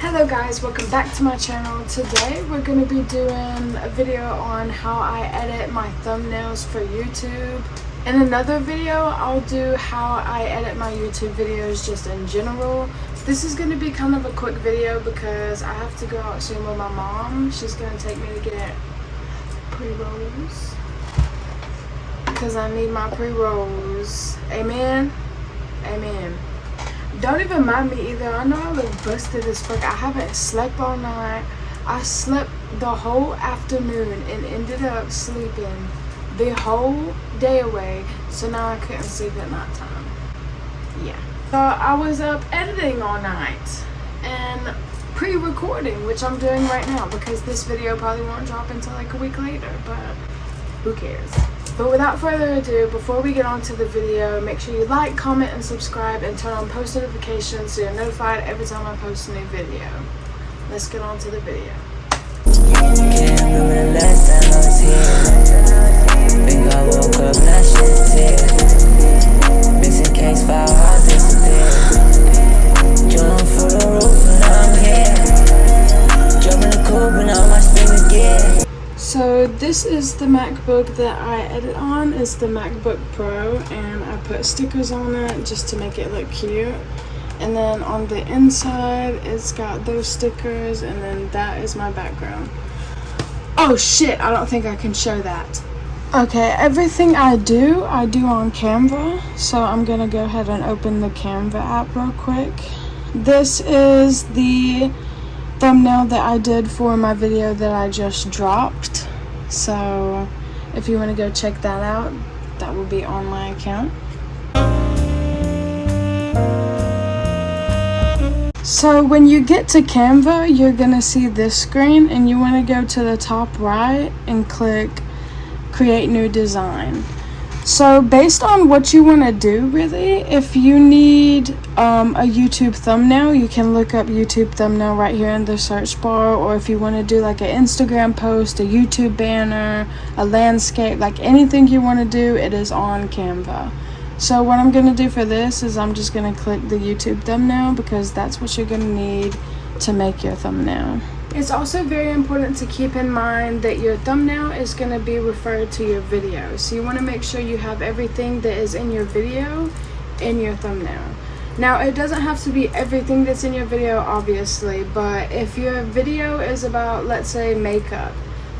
Hello guys, welcome back to my channel. Today we're going to be doing a video on how I edit my thumbnails for YouTube. In another video, I'll do how I edit my YouTube videos just in general. This is going to be kind of a quick video because I have to go out soon with my mom. She's going to take me to get pre-rolls because I need my pre-rolls. Amen? Amen. Don't even mind me either. I know I look busted as fuck. I haven't slept all night. I slept the whole afternoon and ended up sleeping the whole day away. So now I couldn't sleep at night time. Yeah. So I was up editing all night and pre-recording, which I'm doing right now because this video probably won't drop until like a week later, but who cares? But without further ado, before we get on to the video, make sure you like, comment, and subscribe, and turn on post notifications so you're notified every time I post a new video. Let's get on to the video. Can't remember the last time I was here. Think I woke up, now shit's here. Missing case file, I disappeared. Jumping through the roof and I'm here. Jumping the coupe and all my speed again. So this is the MacBook that I edit on. It's the MacBook Pro, and I put stickers on it just to make it look cute. And then on the inside, it's got those stickers, and then that is my background. Oh shit, I don't think I can show that. Okay, everything I do on Canva. So I'm gonna go ahead and open the Canva app real quick. This is the thumbnail that I did for my video that I just dropped. So if you want to go check that out, that will be on my account. So when you get to Canva, you're gonna see this screen and you want to go to the top right and click create new design. So based on what you want to do, really, if you need a YouTube thumbnail, you can look up YouTube thumbnail right here in the search bar. Or if you want to do like an Instagram post, a YouTube banner, a landscape, like anything you want to do, it is on Canva. So what I'm going to do for this is I'm just going to click the YouTube thumbnail because that's what you're going to need to make your thumbnail. It's also very important to keep in mind that your thumbnail is going to be referred to your video. So you want to make sure you have everything that is in your video in your thumbnail. Now, it doesn't have to be everything that's in your video, obviously, but if your video is about, let's say, makeup,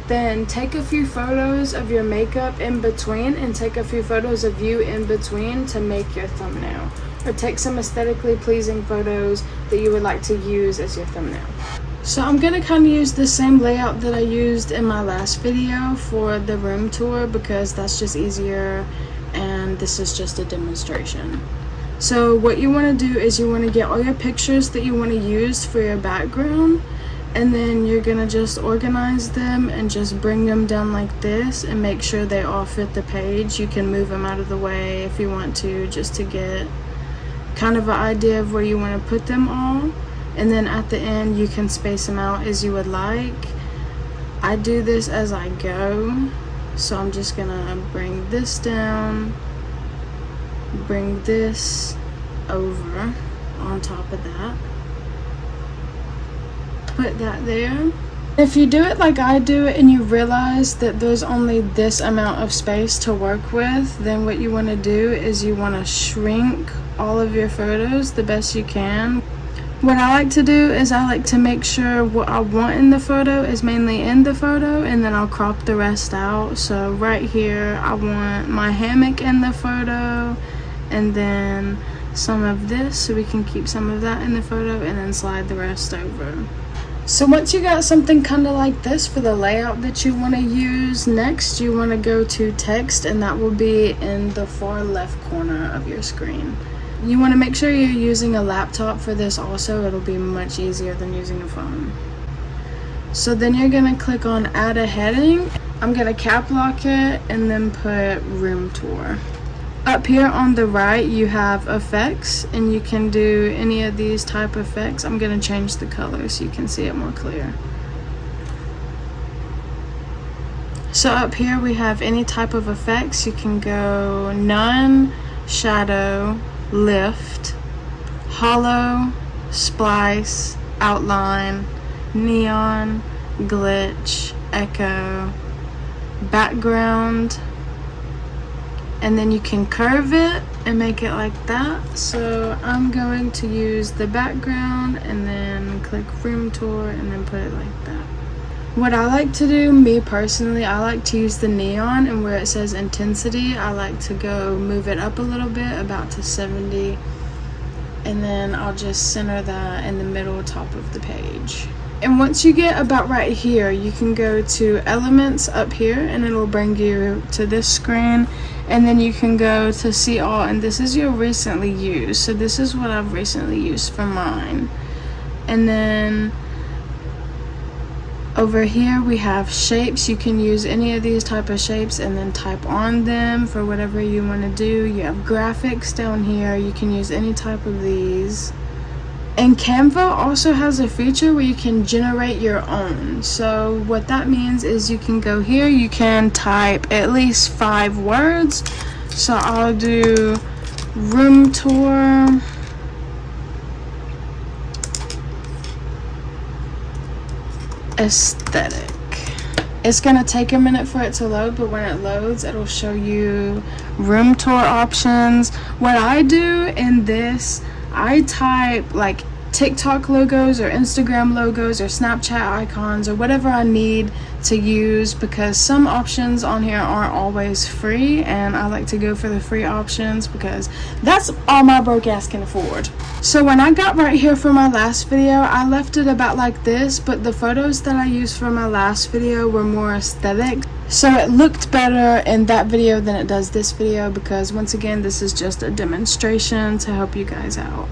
then take a few photos of your makeup in between and take a few photos of you in between to make your thumbnail. Or take some aesthetically pleasing photos that you would like to use as your thumbnail. So I'm going to kind of use the same layout that I used in my last video for the room tour because that's just easier and this is just a demonstration. So what you want to do is you want to get all your pictures that you want to use for your background, and then you're going to just organize them and just bring them down like this and make sure they all fit the page. You can move them out of the way if you want to, just to get kind of an idea of where you want to put them all. And then at the end, you can space them out as you would like. I do this as I go. So I'm just gonna bring this down, bring this over on top of that. Put that there. If you do it like I do it and you realize that there's only this amount of space to work with, then what you wanna do is you wanna shrink all of your photos the best you can. What I like to do is I like to make sure what I want in the photo is mainly in the photo, and then I'll crop the rest out. So right here, I want my hammock in the photo, and then some of this, so we can keep some of that in the photo, and then slide the rest over. So once you got something kind of like this for the layout that you want to use, next you want to go to text, and that will be in the far left corner of your screen. You want to make sure you're using a laptop for this also. It'll be much easier than using a phone. So then you're going to click on add a heading. I'm going to cap lock it and then put room tour. Up here on the right you have effects, and you can do any of these type of effects. I'm going to change the color so you can see it more clear. So up here we have any type of effects. You can go none, shadow, lift, hollow, splice, outline, neon, glitch, echo, background, and then you can curve it and make it like that. So I'm going to use the background and then click room tour and then put it like that. What I like to do, me personally, I like to use the neon, and where it says intensity, I like to go move it up a little bit, about to 70, and then I'll just center that in the middle top of the page. And once you get about right here, you can go to elements up here and it'll bring you to this screen, and then you can go to see all, and this is your recently used. So this is what I've recently used for mine. And then over here we have shapes. You can use any of these type of shapes and then type on them for whatever you want to do. You have graphics down here. You can use any type of these. And Canva also has a feature where you can generate your own. So what that means is you can go here, you can type at least 5 words. So I'll do room tour, aesthetic. It's gonna take a minute for it to load, but when it loads, it'll show you room tour options. What I do in this, I type like TikTok logos or Instagram logos or Snapchat icons or whatever I need to use, because some options on here aren't always free, and I like to go for the free options because that's all my broke ass can afford. So when I got right here for my last video, I left it about like this, but the photos that I used for my last video were more aesthetic. So it looked better in that video than it does this video, because once again, this is just a demonstration to help you guys out.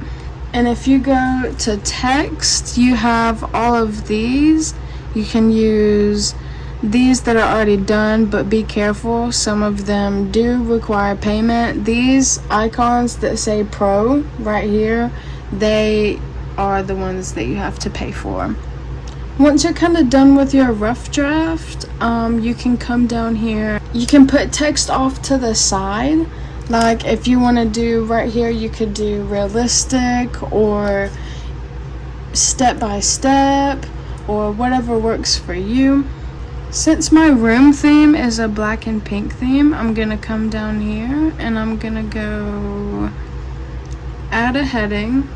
And if you go to text, you have all of these. You can use these that are already done, but be careful, some of them do require payment. These icons that say Pro right here, they are the ones that you have to pay for. Once you're kind of done with your rough draft, you can come down here. You can put text off to the side. Like if you want to do right here, you could do realistic or step by step or whatever works for you. Since my room theme is a black and pink theme, I'm gonna come down here and I'm gonna go add a heading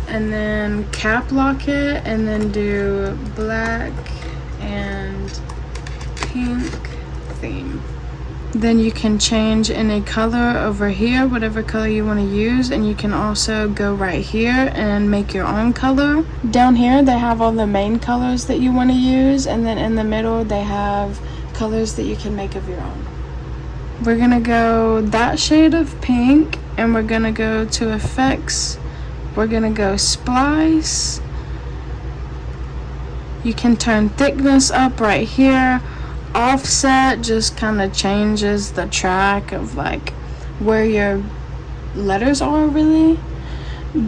and then cap lock it and then do black and pink theme. Then you can change any color over here, whatever color you want to use, and you can also go right here and make your own color. Down here they have all the main colors that you want to use, and then in the middle they have colors that you can make of your own. We're gonna go that shade of pink, and we're gonna go to effects. We're gonna go splice. You can turn thickness up right here. Offset just kind of changes the track of like where your letters are really.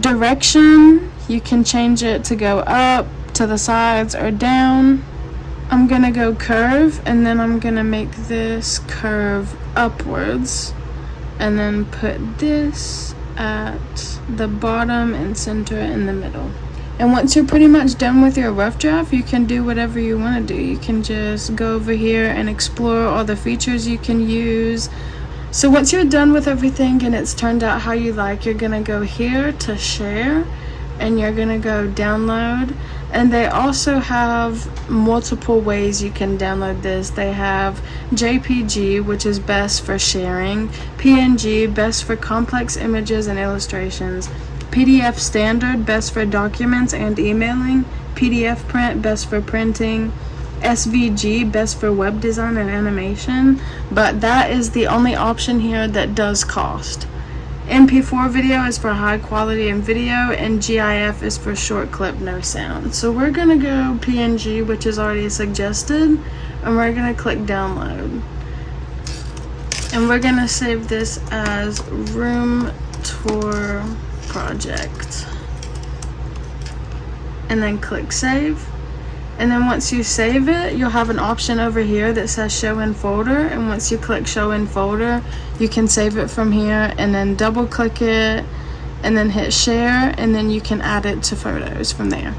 Direction, you can change it to go up, to the sides, or down. I'm gonna go curve, and then I'm gonna make this curve upwards, and then put this at the bottom and center it in the middle. And once you're pretty much done with your rough draft, you can do whatever you want to do. You can just go over here and explore all the features you can use. So once you're done with everything and it's turned out how you like, you're going to go here to share, and you're going to go download. And they also have multiple ways you can download this. They have JPG, which is best for sharing, PNG, best for complex images and illustrations, PDF standard, best for documents and emailing, PDF print, best for printing, SVG, best for web design and animation, but that is the only option here that does cost. MP4 video is for high quality and video, and GIF is for short clip, no sound. So we're gonna go PNG, which is already suggested, and we're gonna click download. And we're gonna save this as room tour project, and then click save. And then once you save it, you'll have an option over here that says show in folder, and once you click show in folder, you can save it from here and then double click it and then hit share, and then you can add it to photos from there.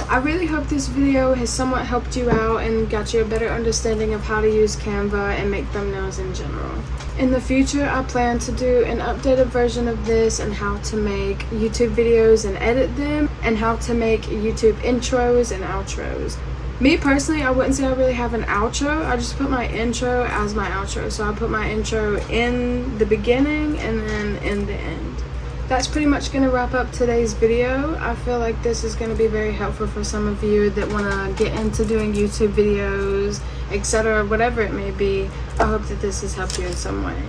I really hope this video has somewhat helped you out and got you a better understanding of how to use Canva and make thumbnails in general. In the future, I plan to do an updated version of this and how to make YouTube videos and edit them, and how to make YouTube intros and outros. Me personally, I wouldn't say I really have an outro. I just put my intro as my outro. So I put my intro in the beginning and then in the end. That's pretty much going to wrap up today's video. I feel like this is going to be very helpful for some of you that want to get into doing YouTube videos, etc., whatever it may be. I hope that this has helped you in some way.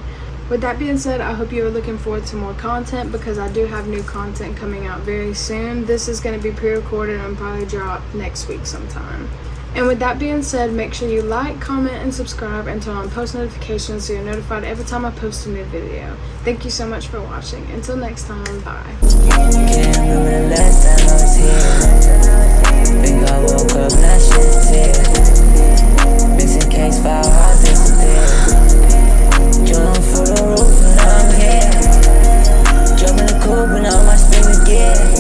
With that being said, I hope you're looking forward to more content, because I do have new content coming out very soon. This is going to be pre-recorded and probably drop next week sometime. And with that being said, make sure you like, comment, and subscribe, and turn on post notifications so you're notified every time I post a new video. Thank you so much for watching. Until next time, bye. Can't remember the last time I was here.